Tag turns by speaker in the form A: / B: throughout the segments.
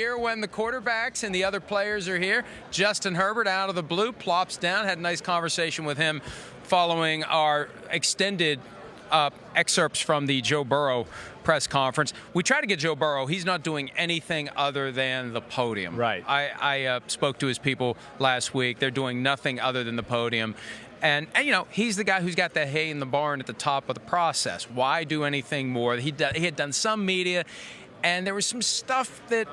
A: here when the quarterbacks and the other players are here. Justin Herbert, out of the blue, plops down. Had a nice conversation with him following our extended excerpts from the Joe Burrow press conference. We try to get Joe Burrow. He's not doing anything other than the podium.
B: Right.
A: I spoke to his people last week. They're doing nothing other than the podium. And, you know, he's the guy who's got the hay in the barn at the top of the process. Why do anything more? He had done some media, and there was some stuff that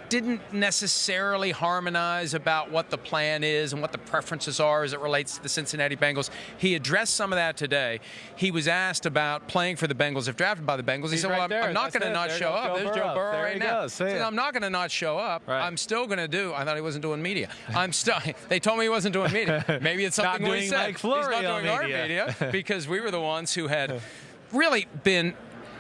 A: didn't necessarily harmonize about what the plan is and what the preferences are as it relates to the Cincinnati Bengals. He addressed some of that today. He was asked about playing for the Bengals if drafted by the Bengals. He said, well, I'm not going to not show up. There's Joe Burrow right now. He said, I'm not going to not show up.
B: Right.
A: I'm still going to do. I thought he wasn't doing media. They told me he wasn't doing media. Maybe it's something we said.
B: Like Florio
A: He's not doing our media because we were the ones who had really been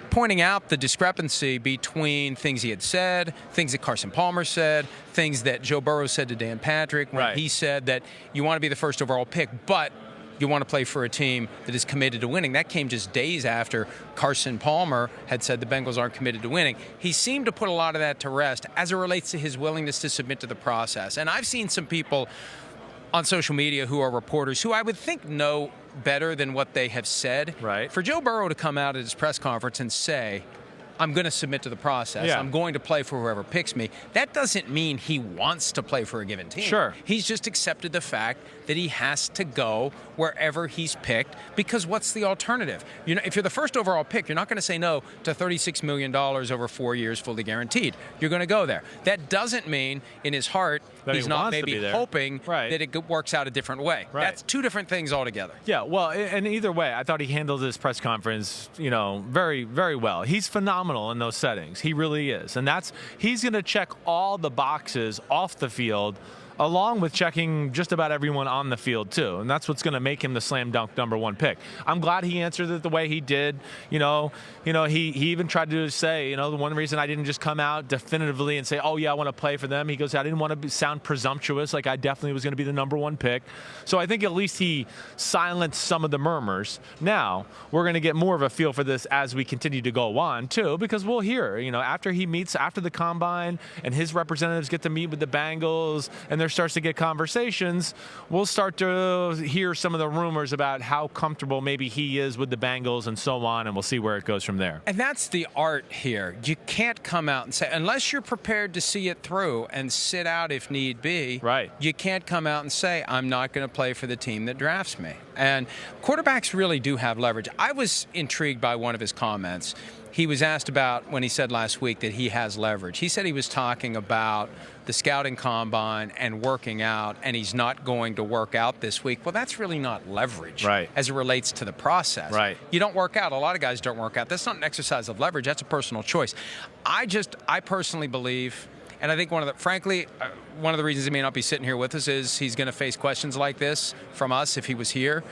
A: pointing out the discrepancy between things he had said, things that Carson Palmer said, things that Joe Burrow said to Dan Patrick when he said that you want to be the first overall pick, but you want to play for a team that is committed to winning. That came just days after Carson Palmer had said the Bengals aren't committed to winning. He seemed to put a lot of that to rest as it relates to his willingness to submit to the process. And I've seen some people on social media who are reporters who I would think know better than what they have said.
B: Right.
A: For Joe Burrow to come out at his press conference and say, I'm going to submit to the process.
B: Yeah.
A: I'm going to play for whoever picks me. That doesn't mean he wants to play for a given team.
B: Sure.
A: He's just accepted the fact that he has to go wherever he's picked because what's the alternative? You know, if you're the first overall pick, you're not going to say no to $36 million over 4 years fully guaranteed. You're going to go there. That doesn't mean in his heart
B: that
A: he's not maybe hoping that it works out a different way.
B: Right.
A: That's two different things altogether.
B: Yeah, well, and either way, I thought he handled his press conference, very, very well. He's phenomenal in those settings. He really is. And he's going to check all the boxes off the field along with checking just about everyone on the field, too. And that's what's going to make him the slam dunk #1 pick. I'm glad he answered it the way he did. He even tried to say, the one reason I didn't just come out definitively and say, oh, yeah, I want to play for them. He goes, I didn't want to sound presumptuous, like I definitely was going to be the #1 pick. So I think at least he silenced some of the murmurs. Now, we're going to get more of a feel for this as we continue to go on, too, because we'll hear, after the combine and his representatives get to meet with the Bengals and there starts to get conversations, we'll start to hear some of the rumors about how comfortable maybe he is with the Bengals and so on, and we'll see where it goes from there.
A: And that's the art here. You can't come out and say, unless you're prepared to see it through and sit out if need be,
B: right.
A: You can't come out and say, I'm not going to play for the team that drafts me. And quarterbacks really do have leverage. I was intrigued by one of his comments. He was asked about when he said last week that he has leverage. He said he was talking about the scouting combine and working out, and he's not going to work out this week. Well, that's really not leverage as it relates to the process.
B: Right.
A: You don't work out. A lot of guys don't work out. That's not an exercise of leverage. That's a personal choice. I personally believe, and I think one of the reasons he may not be sitting here with us is he's going to face questions like this from us if he was here.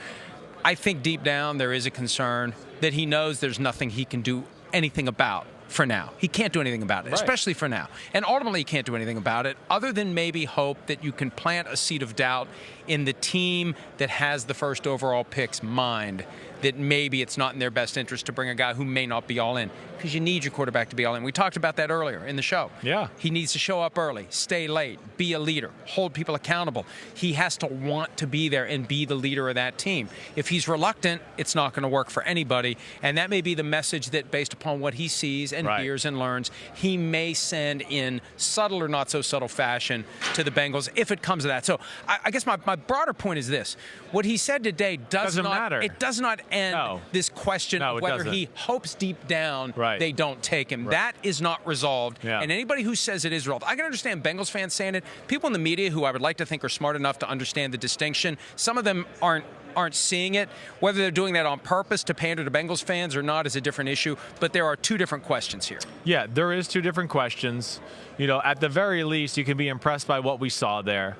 A: I think deep down there is a concern that he knows there's nothing he can do anything about for now. He can't do anything about it, especially for now. And ultimately, he can't do anything about it other than maybe hope that you can plant a seed of doubt in the team that has the first overall pick's mind, that maybe it's not in their best interest to bring a guy who may not be all in, because you need your quarterback to be all in. We talked about that earlier in the show.
B: Yeah.
A: He needs to show up early, stay late, be a leader, hold people accountable. He has to want to be there and be the leader of that team. If he's reluctant, it's not going to work for anybody, and that may be the message that, based upon what he sees and hears and learns, he may send in subtle or not so subtle fashion to the Bengals if it comes to that. So I guess my broader point is this. What he said today doesn't matter. It does not end this question of whether he hopes deep down they don't take him. That is not resolved. And anybody who says it is resolved, I can understand Bengals fans saying it. People in the media who I would like to think are smart enough to understand the distinction, some of them aren't seeing it. Whether they're doing that on purpose to pander to Bengals fans or not is a different issue, but there are two different questions here.
B: Yeah, there is two different questions. At the very least, you can be impressed by what we saw there.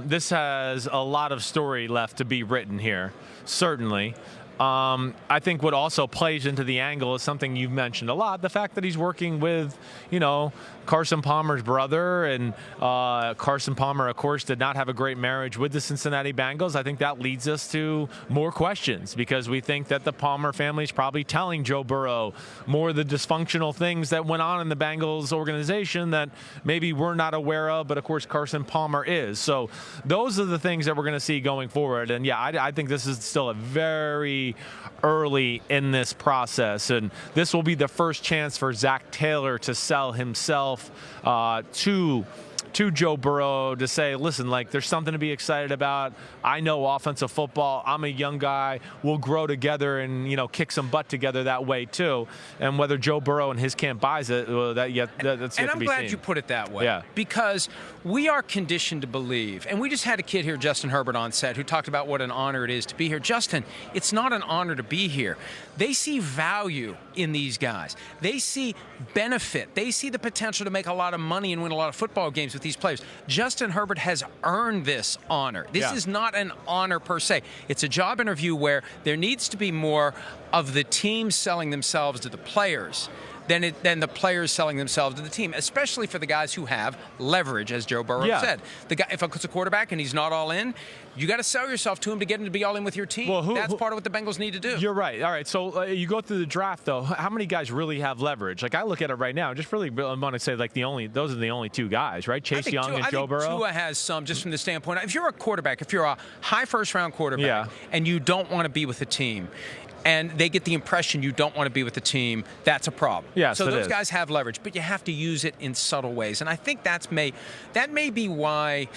B: This has a lot of story left to be written here, certainly. I think what also plays into the angle is something you've mentioned a lot, the fact that he's working with, Carson Palmer's brother, and Carson Palmer, of course, did not have a great marriage with the Cincinnati Bengals. I think that leads us to more questions because we think that the Palmer family is probably telling Joe Burrow more of the dysfunctional things that went on in the Bengals organization that maybe we're not aware of, but of course Carson Palmer is. So those are the things that we're going to see going forward. And yeah, I think this is still a very early in this process, and this will be the first chance for Zach Taylor to sell himself to Joe Burrow, to say, listen, like, there's something to be excited about. I know offensive football. I'm a young guy. We'll grow together and, kick some butt together that way too. And whether Joe Burrow and his camp buys it, well, that's yet to be seen.
A: And I'm glad you put it that way.
B: Yeah.
A: Because we are conditioned to believe, and we just had a kid here, Justin Herbert, on set who talked about what an honor it is to be here. Justin, it's not an honor to be here. They see value in these guys. They see benefit. They see the potential to make a lot of money and win a lot of football games with these players. Justin Herbert has earned this honor. This is not an honor per se. It's a job interview where there needs to be more of the team selling themselves to the players than the players selling themselves to the team, especially for the guys who have leverage, as Joe Burrow said. The guy, if it's a quarterback and he's not all in, you got to sell yourself to him to get him to be all in with your team. Well, that's part of what the Bengals need to do.
B: You're right. All right, so you go through the draft, though. How many guys really have leverage? Like, I look at it right now, just really want to say, like, those are the only two guys, right? Chase Young and Joe Burrow?
A: Tua has some, just from the standpoint. If you're a quarterback, if you're a high first-round quarterback, and you don't want to be with the team, and they get the impression you don't want to be with the team, that's a problem.
B: Yes,
A: so those guys have leverage, but you have to use it in subtle ways. And I think that may be why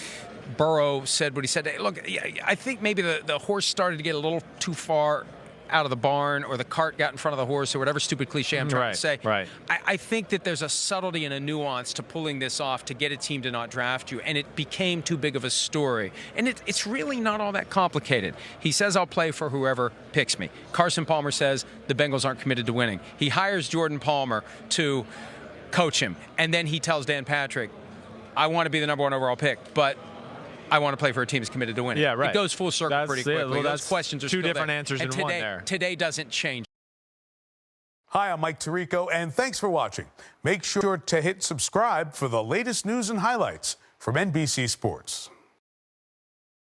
A: Burrow said what he said. Look, I think maybe the horse started to get a little too far out of the barn, or the cart got in front of the horse, or whatever stupid cliche I'm trying to say.
B: Right.
A: I think that there's a subtlety and a nuance to pulling this off to get a team to not draft you, and it became too big of a story. And it's really not all that complicated. He says, I'll play for whoever picks me. Carson Palmer says the Bengals aren't committed to winning. He hires Jordan Palmer to coach him, and then he tells Dan Patrick, I want to be the #1 overall pick, but I want to play for a team that's committed to winning.
B: Yeah, right.
A: It goes full circle pretty quickly.
B: Well,
A: those questions are
B: two
A: still
B: different
A: there.
B: answers
A: and
B: in one there.
A: Today doesn't change.
C: Hi, I'm Mike Tirico, and thanks for watching. Make sure to hit subscribe for the latest news and highlights from NBC Sports.